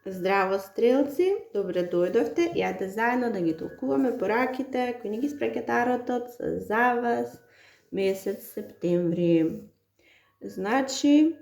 Здраво, стрелци! Добре дојдовте. Јаде заедно да ги толкуваме пораките кои ни ги спреќа таротот за вас месец септември. Значи,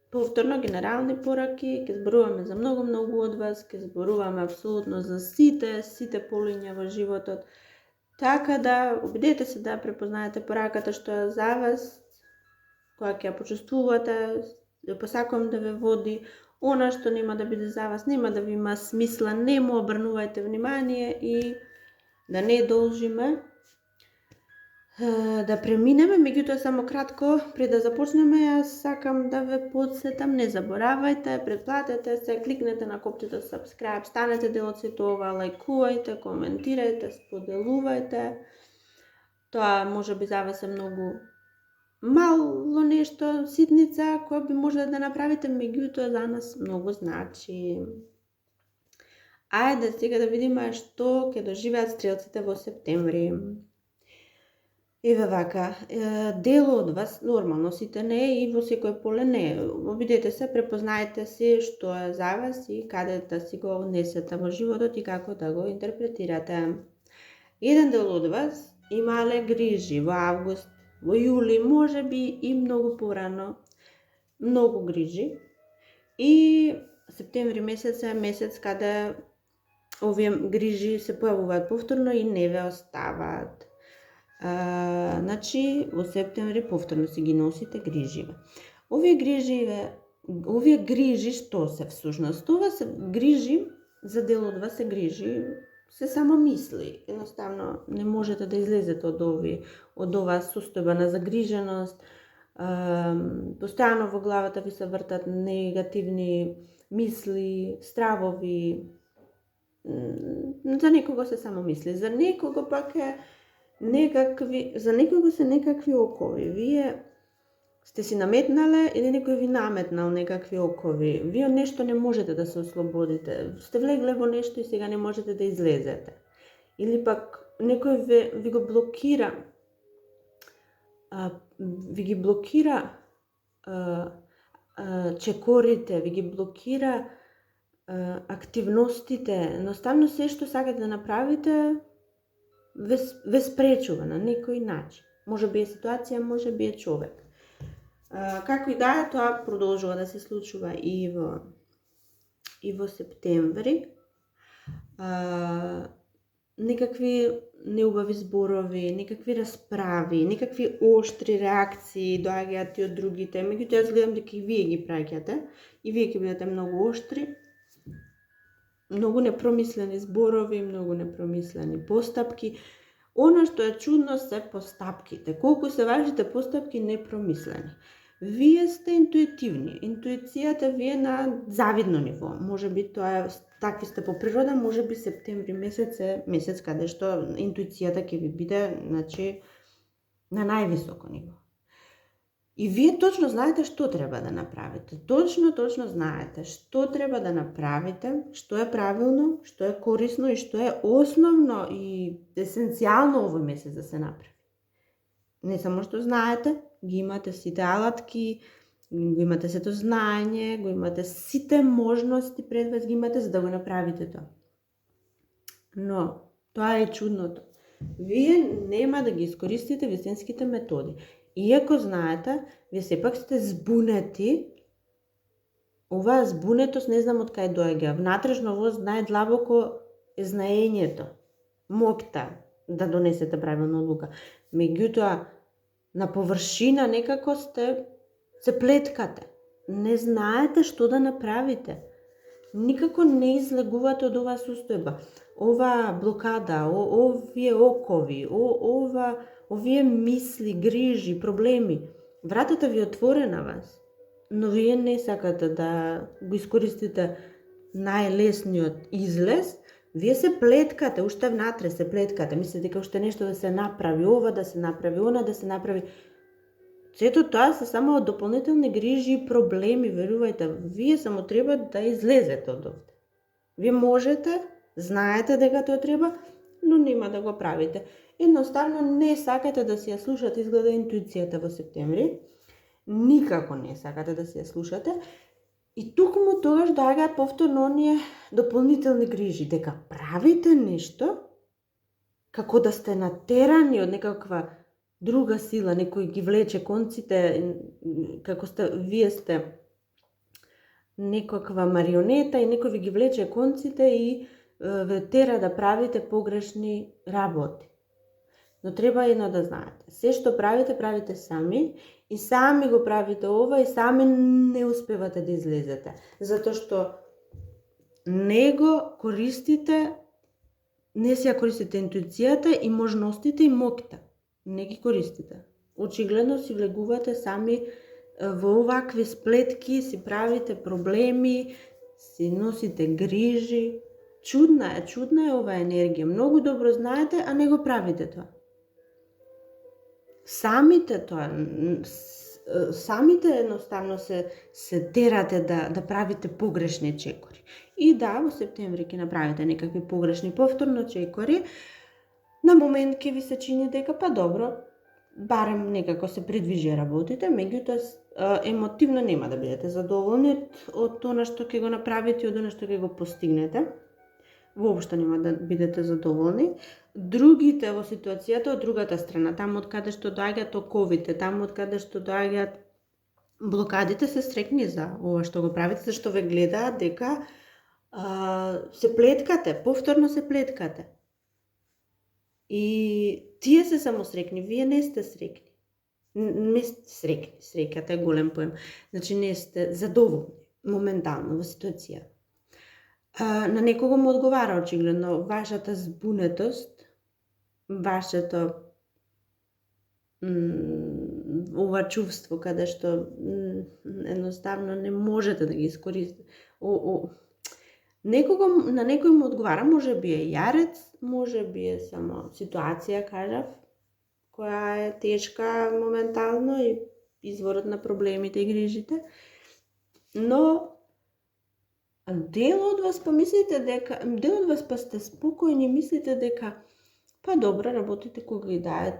повторно генерални пораки, ќе зборуваме за многу од вас, ќе зборуваме апсолутно за сите полиња во животот. Така да, обидете се да препознаете пораката што е за вас, која ќе ја почувствувате, ја посакувам да ве води. Она што нема да биде за вас, нема да ви има смисла, не му обрнувајте внимание и да не должиме да преминеме. Меѓутоа, само кратко, пред да започнеме, јас сакам да ве подсетам, не заборавајте, претплатете се, кликнете на копчето subscribe, станете дел од сето ова, лајкувајте, коментирајте, споделувајте. Тоа може би за вас е многу мало нешто, ситница, која би можеле да направите, меѓутоа за нас многу значи. Ајде сега да видиме што ќе доживеат стрелците во септември. Еве вака, дел од вас, нормално сите не и во секој поле не, обидете се, препознајте си што е за вас и каде да си го однесете во животот и како да го интерпретирате. Еден дел од вас имале грижи во август, во јули, може би и многу порано, многу грижи. И септември месец е месец каде овие грижи се појавуваат повторно и не ве оставаат. Значи, во септември повторно си ги носите гриживе. Овие грижи што се всушност? Тоа се грижи, за дел од вас се грижи, се само мисли. Едноставно не можете да излезете од оваа состојба на загриженост. Постојано во главата ви се вртат негативни мисли, стравови. За некого се само мисли, за некого пак е за некого се некакви окови. Вие сте си наметнале или некој ви наметнал некакви окови. Вие од нешто не можете да се ослободите. Сте влегле во нешто и сега не можете да излезете. Или пак некој ви го блокира. Ви ги блокира чекорите, ви ги блокира активностите. Едноставно се што сакате да направите ве спречува на некој начин. Може би е ситуација, може би е човек. Како и да е, тоа продолжува да се случува и во септември. Некакви неубави зборови, некакви расправи, некакви оштри реакции доаѓаат и од другите. Меѓутоа, јас гледам дека и вие ги праќате и вие ќе бидете многу оштри. Многу непромислени зборови, многу непромислени постапки. Она што е чудно се постапките. Колку се вашите постапки непромислени. Вие сте интуитивни. Интуицијата ви е на завидно ниво. Може би тоа е, такви сте по природа, може би септември месец е месец каде што интуицијата ќе ви биде, значи, на највисоко ниво. И вие точно знаете што треба да направите. Точно знаете што треба да направите, што е правилно, што е корисно и што е основно и есенцијално овој месец да се направи. Не само што знаете, ги имате сите алатки, го имате сето знаење, го имате сите можности пред вас, ги имате за да го направите тоа. Но, тоа е чудното. Вие нема да ги искористите вистинските методи. Иако знаете, вие сепак сте збунети, оваа збунетост не знам од кај доаѓа. Внатрешно во вас најдлабоко е знаењето, моќта да донесете правилна одлука. Меѓутоа, на површина некако се плеткате. Не знаете што да направите. Никако не излегувате од оваа состојба. Оваа блокада, овие окови, овие мисли, грижи, проблеми. Вратата ви е отворена вас, но вие не сакате да го искористите најлесниот излез. Вие се плеткате, уште внатре се плеткате. Мислите дека уште нешто да се направи, ова да се направи, она да се направи. Сето тоа се само дополнителни грижи и проблеми, верувајте. Вие само треба да излезете од овде. Вие можете, знаете дека тоа треба, но нема да го правите. Едноставно не сакате да си ја слушате изгледа интуицијата во септември. Никако не сакате да си ја слушате. И токму тогаш доаѓаат повторно оние дополнителни грижи, дека правите нешто како да сте натерани од некаква друга сила, некој ги влече конците, како вие сте некаква марионета и некој ви ги влече конците и ве тера да правите погрешни работи. Но треба едно да знаете. Се што правите, правите сами и сами го правите ова и сами не успевате да излезете. Затоа што не го користите, не си ја користите интуицијата и можностите и моќта. Не ги користите. Очигледно си влегувате сами во овакви сплетки, си правите проблеми, си носите грижи. Чудна е оваа енергија. Многу добро знаете, а не го правите тоа. Самите едноставно се терате да правите погрешни чекори. И да, во септември ќе направите некакви погрешни повторно чекори, на момент ќе ви се чини дека па добро, барем некако се придвижи работите, меѓутоа емотивно нема да бидете задоволни од тоа што ќе го направите и од она што ќе го постигнете. Воопшто нема да бидете задоволни. Другите во ситуацијата од другата страна, таму од каде што доаѓаат оковите, таму од каде што доаѓаат блокадите, се срекни за ова што го правите, зашто ве гледаат дека се плеткате, повторно се плеткате. И тие се само срекни, вие не сте срекни. Не сте срекни, среќата е голем поем. Значи не сте задоволни моментално во ситуација. На некого му одговара очигледно вашата збунетост, вашето ова чувство каде што едноставно не можете да ги искористите. На некој му одговара, може би е јарец, може би е само ситуација, кажав, која е тешка моментално и изворот на проблемите и грижите, но дел од вас па сте спокојни, мислите дека па добро, работите кога и да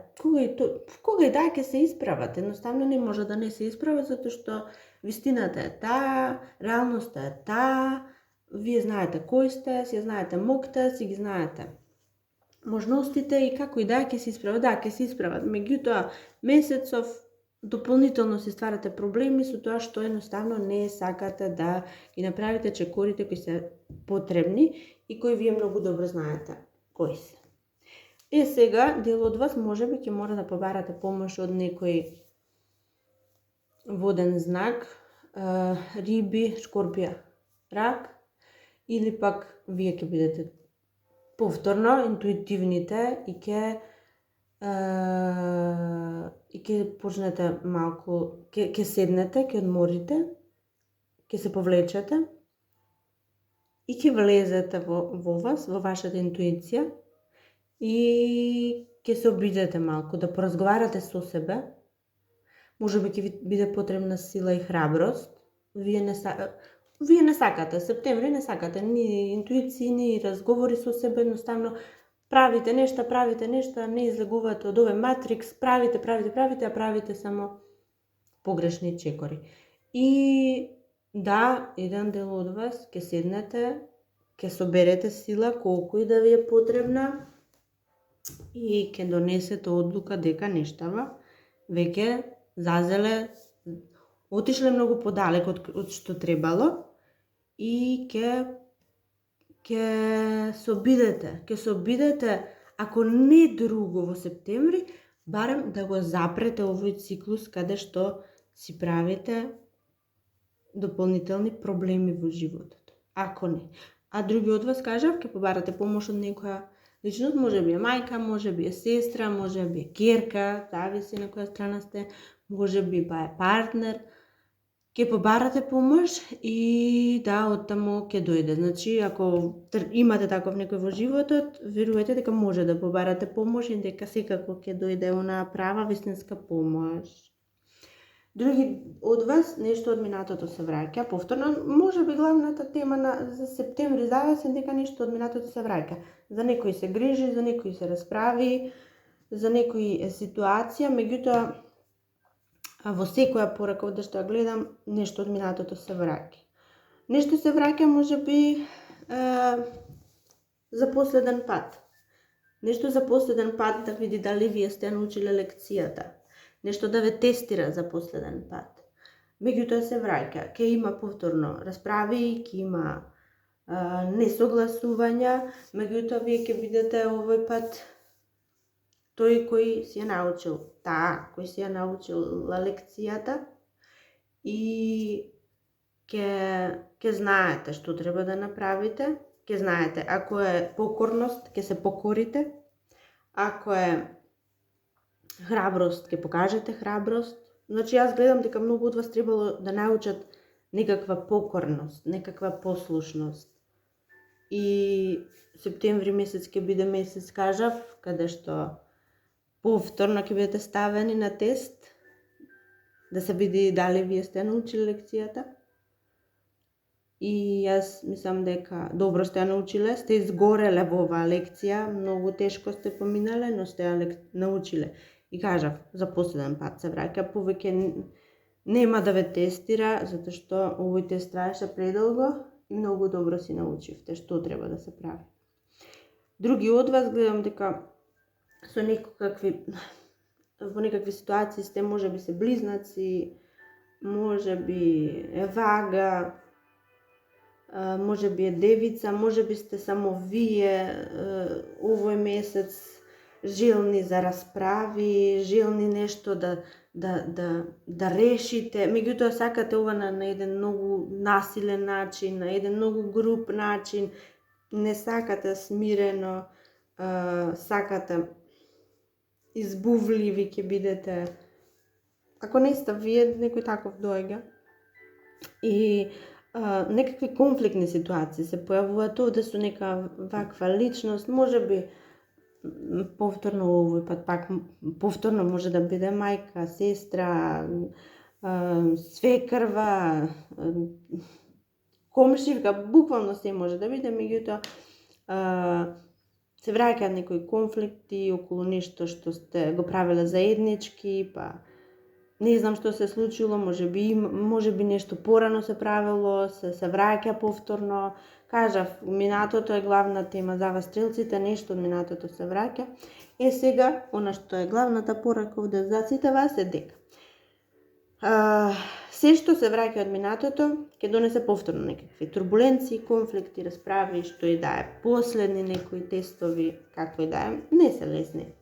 ќе се исправат. Едноставно не може да не се исправат, затоа што вистината е таа, реалноста е таа, вие знаете кој сте, си знаете моќта, си ги знаете можностите и како и да ќе се исправат. Да, ќе се исправат. Меѓутоа, месецов дополнително си стварате проблеми со тоа што едноставно не сакате да ги направите чекорите кои се потребни и кои вие многу добро знаете кои се. Сега, дел од вас можеби ќе мора да побарате помош од некој воден знак, риби, шкорпија, рак, или пак вие ќе бидете повторно интуитивните и ќе почнете малку, ќе седнете, ќе одморите, ќе се повлечете и ќе влезете во вас, во вашата интуиција и ќе се обидете малку, да поразговарате со себе. Можеби ќе ви биде потребна сила и храброст. Вие не сакате, септември не сакате ни интуиции, ни разговори со себе, едноставно правите нешта, не излегувате од овој матрикс, правите, а правите само погрешни чекори. И да, еден дел од вас ќе седнете, ќе соберете сила колку и да ви е потребна и ќе донесете одлука дека нештава веќе зазеле, отишле многу подалек од што требало и ќе се обидете, ако не друго во септември, барем да го запрете овој циклус каде што си правите дополнителни проблеми во животот. Ако не. А други од вас, кажав, ќе побарате помош од некоја личност, може би е мајка, може би е сестра, може би е ќерка, зависи на која страна сте, може би па е партнер. Ќе побарате помош и да, оттаму ќе дојде. Значи, ако имате таков некој во животот, верувате дека може да побарате помош и дека секако ќе дојде онаа права вистинска помош. Други од вас нешто од минатото се враќа, повторно, може би главната тема за септември зависи дека нешто од минатото се враќа. За некои се грижи, за некои се расправи, за некои е ситуација, меѓутоа во секоја порака од што ја гледам, нешто од минатото се враќа. Нешто се враќа можеби за последен пат. Нешто за последен пат да види дали вие сте научиле лекцијата. Нешто да ве тестира за последен пат. Меѓутоа се враќа, ќе има повторно расправи, ќе има несогласувања, меѓутоа вие ќе видите овој пат тој кој си ја научил, кој си ја научила лекцијата и ќе знаете што треба да направите, ќе знаете ако е покорност, ќе се покорите, ако е храброст, ќе покажете храброст. Значи јас гледам дека многу од вас требало да научат некаква покорност, некаква послушност. И септември месец ќе биде месец, кажав, каде што повторно ќе бидете ставени на тест, да се види дали вие сте научили лекцијата. И јас мислам дека добро сте ја научиле, сте изгореле во оваа лекција, многу тешко сте поминале, но сте ја научиле. И кажав, за последен пат се враќа, повеќе нема да ве тестира, затоа што овој тест траеше предолго и многу добро си научивте што треба да се прави. Други од вас гледам дека со во некакви ситуации сте, можеби се близнаци, можеби е вага, можеби е девица, можеби сте само вие овој месец желни за расправи, желни нешто да решите, меѓутоа сакате ова на еден многу насилен начин, на еден многу груб начин, не сакате смирено, сакате избувливи ќе бидете. Ако не сте вие, некој таков доаѓа. И некакви конфликтни ситуации се појавуваат овде со нека ваква личност, можеби повторно овој пат пак повторно може да биде мајка, сестра, свекрва, комшивка, буквално се може да биде, меѓутоа се враќаат некои конфликти околу нешто што сте го правеле заеднички, па не знам што се случило, можеби нешто порано се правило, се враќа повторно. Кажав, минатото е главна тема за вас стрелците, нешто од минатото се враќа. Сега, она што е главната порака овде за сите вас е дека се што се враќа од минатото, ќе донесе повторно некакви турбуленции, конфликти, расправи, што и да е, последни некои тестови, како и да е, не се лесни.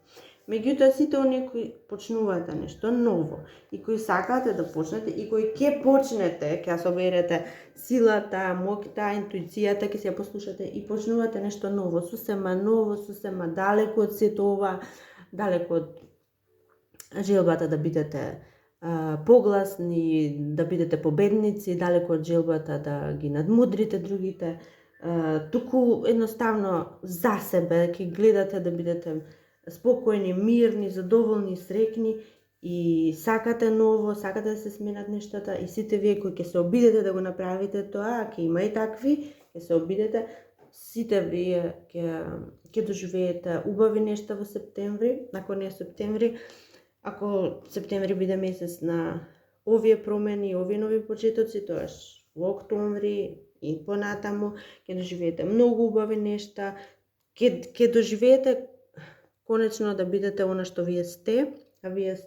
Меѓутоа, сите оние кои почнувате нешто ново и кои сакате да почнете и кои ќе почнете, ќе соберете силата, моќта, интуицијата, ќе се ја послушате и почнувате нешто ново, сосема далеку од сето ова, далеку од желбата да бидете погласни, да бидете победници, далеку од желбата да ги надмудрите другите, туку едноставно за себе ќе гледате да бидете спокојни, мирни, задоволни, среќни и сакате ново, сакате да се сменат нештата и сите вие кои ќе се обидете да го направите тоа, ќе има и такви, ќе се обидете, сите вие ќе доживеете убави нешта во септември, ако не е септември, ако септември биде месец на овие промени, овие нови почетоци, тоаш во октомври и понатаму ќе доживеете многу убави нешта, ќе доживеете конечно да бидете она што вие сте, а вие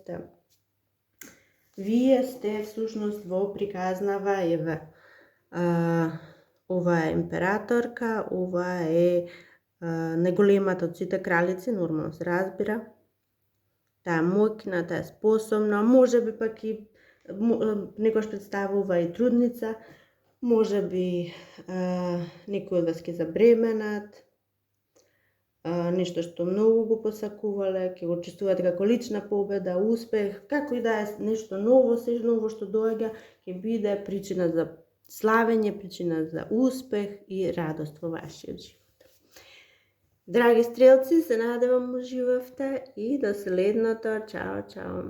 сте всушност во приказнава Еве. Ова е императорка, ова е најголемата од сите кралици, нормално се разбира. Таа е моќна, таа е способна, можеби пак и некојаш представува и трудница, можеби некој од вас ќе забременат, нешто што многу го посакувале, ќе го чувствувате како лична победа, успех, како и да е нешто ново, се ново што доаѓа, ќе биде причина за славење, причина за успех и радост во вашиот живот. Драги стрелци, се надевам уживавте и до следното. Чао, чао!